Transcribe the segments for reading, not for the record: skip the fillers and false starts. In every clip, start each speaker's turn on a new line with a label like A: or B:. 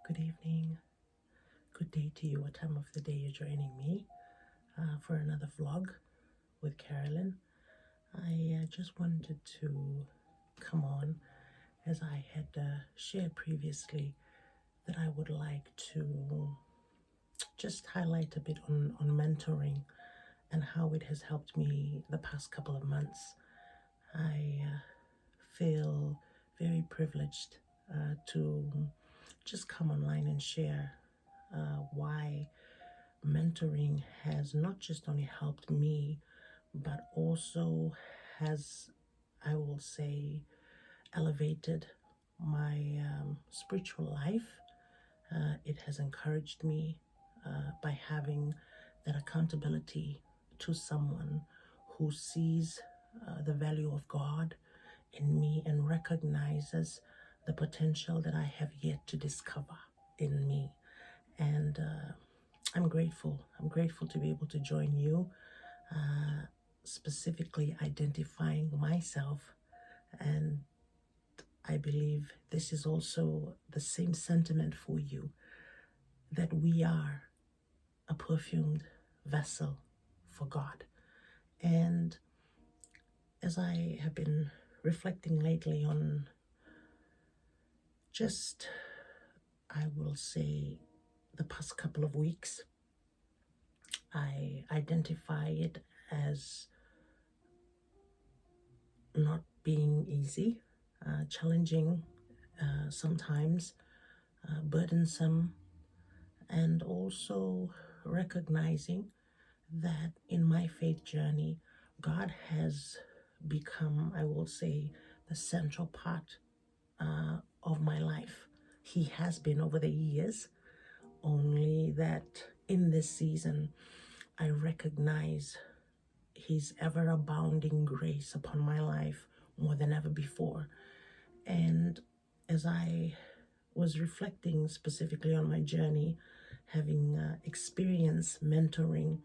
A: good evening, good day to you, what time of the day you're joining me for another vlog with Carolyn. I just wanted to come on as I had shared previously that I would like to just highlight a bit on mentoring and how it has helped me the past couple of months. I feel very privileged to just come online and share why mentoring has not just only helped me, but also has, I will say, elevated my spiritual life. It has encouraged me by having that accountability to someone who sees the value of God in me and recognizes the potential that I have yet to discover in me. And I'm grateful. I'm grateful to be able to join you, specifically identifying myself. And I believe this is also the same sentiment for you, that we are a perfumed vessel for God. And as I have been reflecting lately on just, I will say, the past couple of weeks, I identify it as not being easy, challenging, sometimes burdensome, and also recognizing that in my faith journey, God has become, I will say, the central part of my life. He has been over the years, only that in this season, I recognize His ever abounding grace upon my life more than ever before. And as I was reflecting specifically on my journey, having experienced mentoring,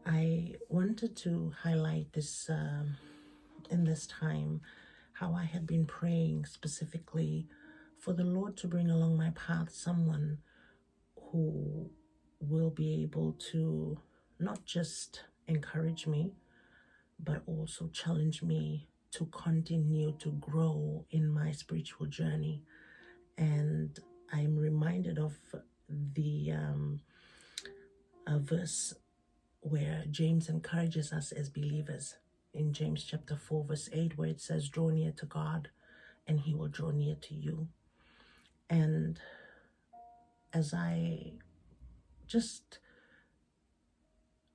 A: I wanted to highlight this in this time, how I had been praying specifically for the Lord to bring along my path someone who will be able to not just encourage me, but also challenge me to continue to grow in my spiritual journey. And I'm reminded of the a verse where James encourages us as believers in James chapter 4 verse 8, where it says, draw near to God and He will draw near to you. And as I just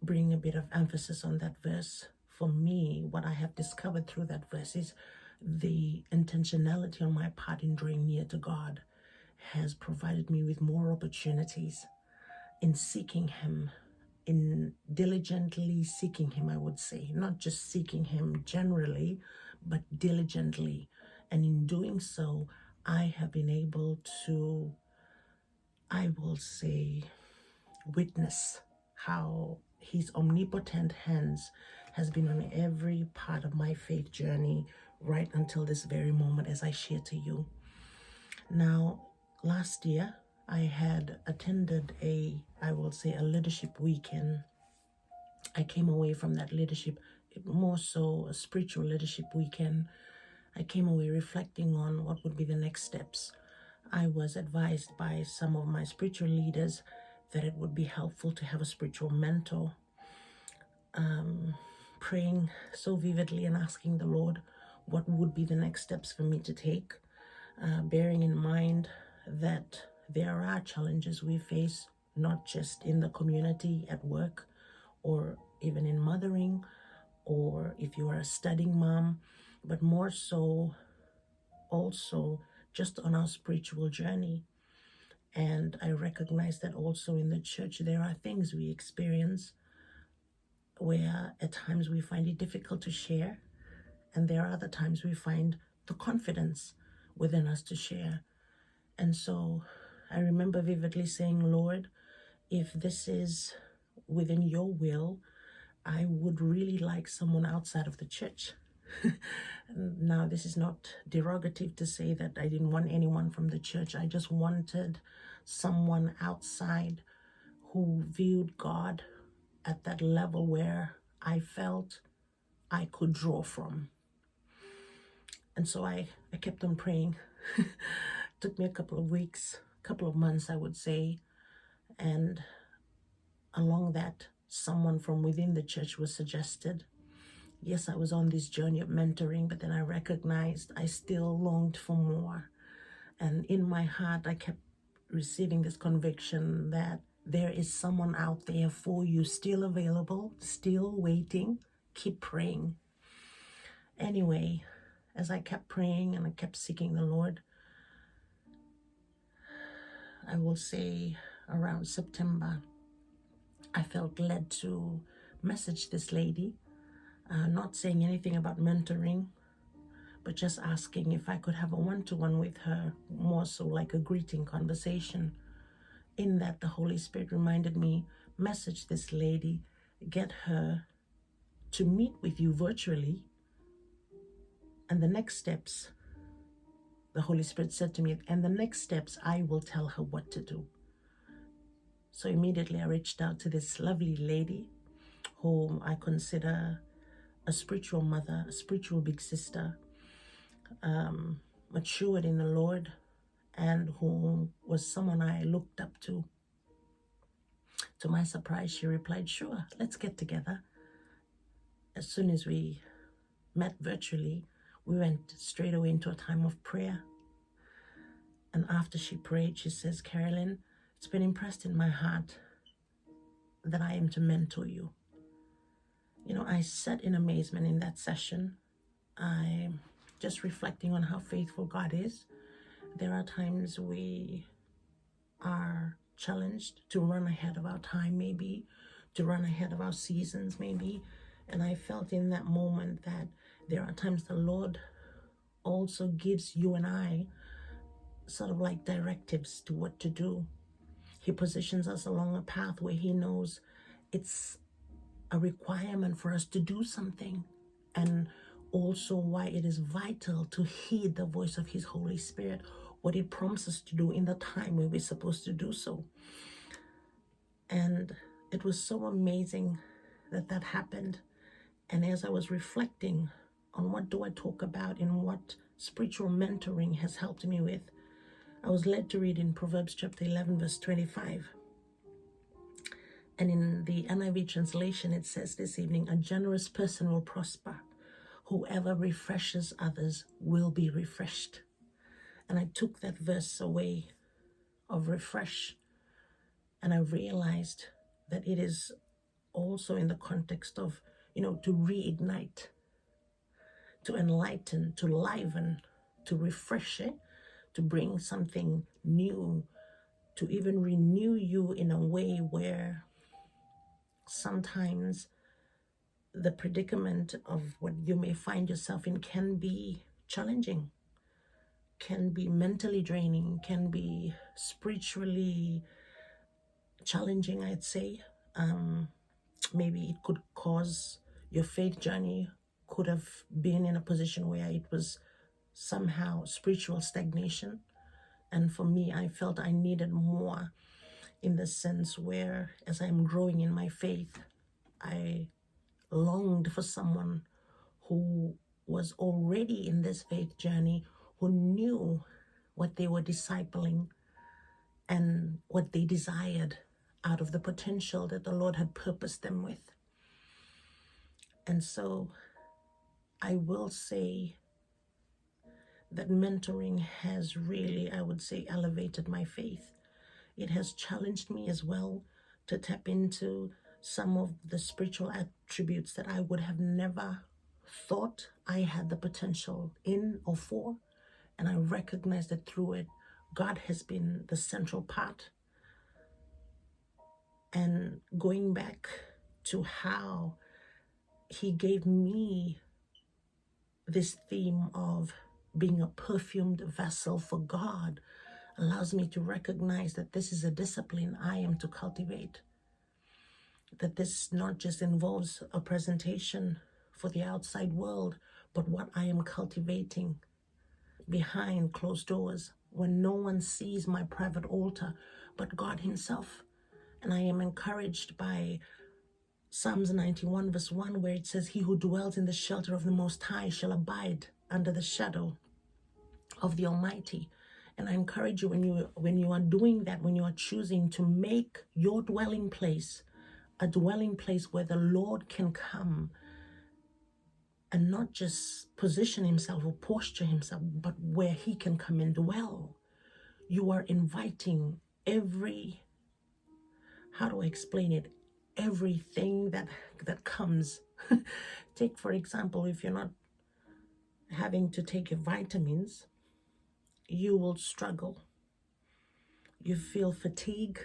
A: bring a bit of emphasis on that verse, for me, what I have discovered through that verse is the intentionality on my part in drawing near to God has provided me with more opportunities in seeking Him, in diligently seeking Him, I would say, not just seeking Him generally, but diligently. And in doing so, I have been able to, I will say, witness how His omnipotent hands has been on every part of my faith journey right until this very moment as I share to you. Now, last year, I had attended I will say, a leadership weekend. I came away from that leadership, more so a spiritual leadership weekend. I came away reflecting on what would be the next steps. I was advised by some of my spiritual leaders that it would be helpful to have a spiritual mentor. Praying so vividly and asking the Lord what would be the next steps for me to take, bearing in mind that there are challenges we face, not just in the community, at work, or even in mothering, or if you are a studying mom, but more so also just on our spiritual journey. And I recognize that also in the church, there are things we experience where at times we find it difficult to share, and there are other times we find the confidence within us to share. And so I remember vividly saying, Lord, if this is within your will, I would really like someone outside of the church Now, this is not derogative to say that I didn't want anyone from the church. I just wanted someone outside who viewed God at that level where I felt I could draw from. And so I kept on praying. Took me a couple of weeks, a couple of months, I would say. And along that, someone from within the church was suggested. Yes, I was on this journey of mentoring, but then I recognized I still longed for more. And in my heart, I kept receiving this conviction that there is someone out there for you, still available, still waiting. Keep praying. Anyway, as I kept praying and I kept seeking the Lord, I will say around September, I felt led to message this lady, not saying anything about mentoring, but just asking if I could have a one-to-one with her, more so like a greeting conversation. In that, the Holy Spirit reminded me, message this lady, get her to meet with you virtually. And the next steps, the Holy Spirit said to me, and the next steps, I will tell her what to do. So immediately I reached out to this lovely lady whom I consider a spiritual mother, a spiritual big sister, matured in the Lord, and who was someone I looked up to. To my surprise, she replied, sure, let's get together. As soon as we met virtually, we went straight away into a time of prayer. And after she prayed, she says, Carolyn, it's been impressed in my heart that I am to mentor you. You know, I sat in amazement in that session. I'm just reflecting on how faithful God is. There are times we are challenged to run ahead of our time, maybe, to run ahead of our seasons, maybe. And I felt in that moment that there are times the Lord also gives you and I sort of like directives to what to do. He positions us along a path where he knows it's a requirement for us to do something, and also why it is vital to heed the voice of his Holy Spirit, what it prompts us to do in the time where we're supposed to do so. And it was so amazing that that happened. And as I was reflecting on what do I talk about and what spiritual mentoring has helped me with, I was led to read in Proverbs chapter 11, verse 25. And in the NIV translation, it says this evening, a generous person will prosper. Whoever refreshes others will be refreshed. And I took that verse away of refresh, and I realized that it is also in the context of, to reignite, to enlighten, to liven, to refresh it, to bring something new, to even renew you in a way where sometimes the predicament of what you may find yourself in can be challenging, can be mentally draining, can be spiritually challenging, I'd say. Maybe it could cause your faith journey could have been in a position where it was somehow spiritual stagnation. And for me, I felt I needed more, in the sense where as I'm growing in my faith, I longed for someone who was already in this faith journey, who knew what they were discipling and what they desired out of the potential that the Lord had purposed them with. And so I will say that mentoring has really, I would say, elevated my faith. It has challenged me as well to tap into some of the spiritual attributes that I would have never thought I had the potential in or for. And I recognize that through it, God has been the central part. And going back to how he gave me this theme of being a perfumed vessel for God allows me to recognize that this is a discipline I am to cultivate. That this not just involves a presentation for the outside world, but what I am cultivating behind closed doors when no one sees my private altar but God himself. And I am encouraged by Psalms 91 verse 1, where it says, he who dwells in the shelter of the Most High shall abide under the shadow of the Almighty. And I encourage you, when you are doing that, when you are choosing to make your dwelling place a dwelling place where the Lord can come and not just position himself or posture himself, but where he can come and dwell, you are inviting every, how do I explain it? Everything that comes. Take, for example, if you're not having to take your vitamins, you will struggle. You feel fatigue.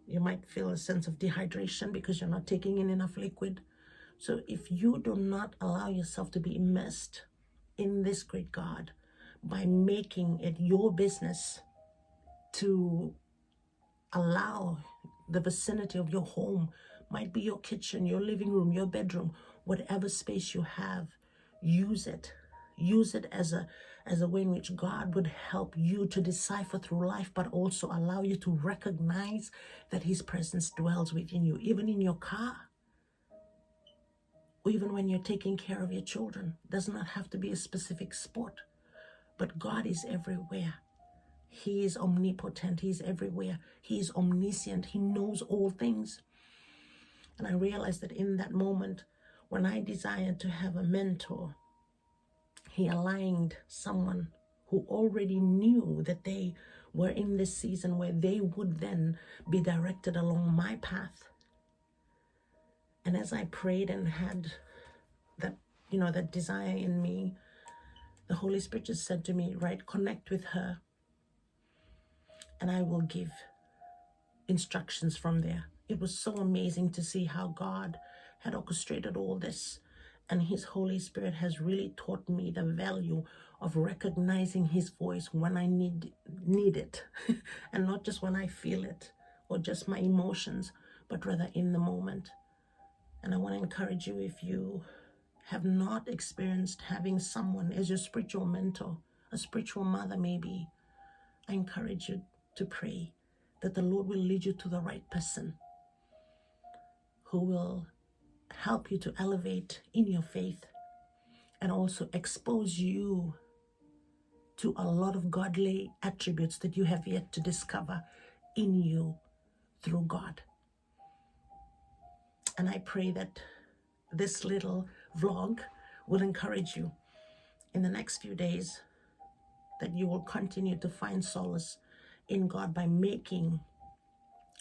A: You might feel a sense of dehydration because you're not taking in enough liquid. So if you do not allow yourself to be immersed in this great God by making it your business to allow the vicinity of your home, might be your kitchen, your living room, your bedroom, whatever space you have, use it. Use it as a way in which God would help you to decipher through life, but also allow you to recognize that his presence dwells within you, even in your car, or even when you're taking care of your children. It does not have to be a specific sport, but God is everywhere. He is omnipotent. He is everywhere. He is omniscient. He knows all things. And I realized that in that moment, when I desired to have a mentor, he aligned someone who already knew that they were in this season where they would then be directed along my path. And as I prayed and had that, that desire in me, the Holy Spirit just said to me, right, connect with her, and I will give instructions from there. It was so amazing to see how God had orchestrated all this. And his Holy Spirit has really taught me the value of recognizing his voice when I need it. And not just when I feel it or just my emotions, but rather in the moment. And I want to encourage you, if you have not experienced having someone as your spiritual mentor, a spiritual mother maybe, I encourage you to pray that the Lord will lead you to the right person who will help you to elevate in your faith and also expose you to a lot of godly attributes that you have yet to discover in you through God. And I pray that this little vlog will encourage you in the next few days, that you will continue to find solace in God by making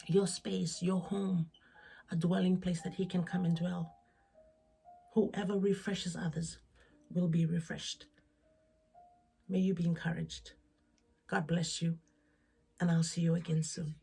A: your space, your home, a dwelling place that he can come and dwell. Whoever refreshes others will be refreshed. May you be encouraged. God bless you, and I'll see you again soon.